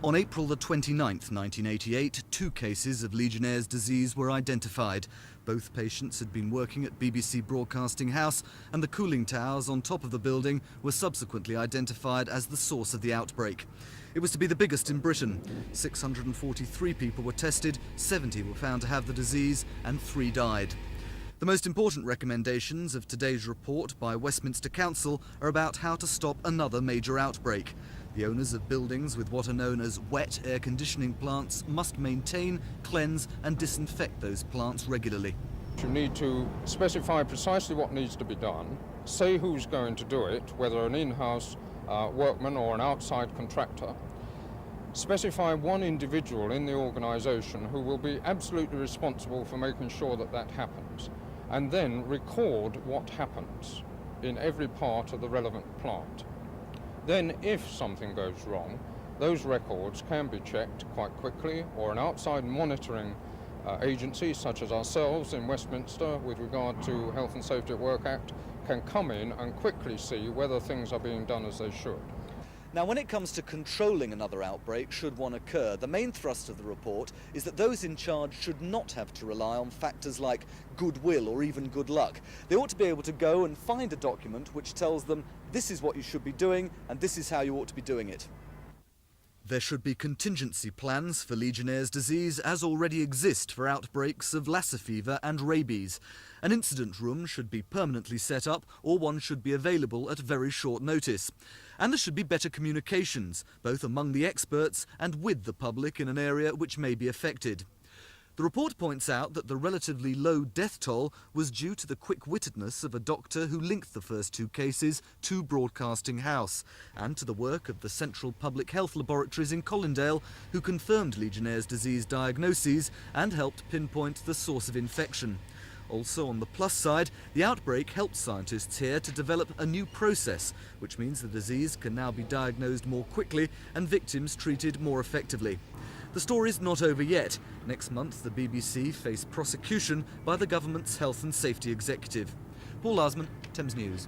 On April the 29th, 1988, 2 cases of Legionnaire's disease were identified. Both patients had been working at BBC Broadcasting House, and the cooling towers on top of the building were subsequently identified as the source of the outbreak. It was to be the biggest in Britain. 643 people were tested, 70 were found to have the disease, and 3 died. The most important recommendations of today's report by Westminster Council are about how to stop another major outbreak. The owners of buildings with what are known as wet air conditioning plants must maintain, cleanse and disinfect those plants regularly. You need to specify precisely what needs to be done, say who's going to do it, whether an in-house workman or an outside contractor. Specify one individual in the organisation who will be absolutely responsible for making sure that that happens, and then record what happens in every part of the relevant plant. Then, if something goes wrong, those records can be checked quite quickly, or an outside monitoring agency such as ourselves in Westminster with regard to Health and Safety at Work Act can come in and quickly see whether things are being done as they should. Now, when it comes to controlling another outbreak, should one occur, the main thrust of the report is that those in charge should not have to rely on factors like goodwill or even good luck. They ought to be able to go and find a document which tells them this is what you should be doing and this is how you ought to be doing it. There should be contingency plans for Legionnaire's disease, as already exist for outbreaks of Lassa fever and rabies. An incident room should be permanently set up, or one should be available at very short notice. And there should be better communications, both among the experts and with the public in an area which may be affected. The report points out that the relatively low death toll was due to the quick-wittedness of a doctor who linked the first 2 cases to Broadcasting House, and to the work of the Central Public Health Laboratories in Colindale, who confirmed Legionnaire's disease diagnoses and helped pinpoint the source of infection. Also, on the plus side, the outbreak helped scientists here to develop a new process, which means the disease can now be diagnosed more quickly and victims treated more effectively. The story's not over yet. Next month, the BBC face prosecution by the government's Health and Safety Executive. Paul Larsman, Thames News.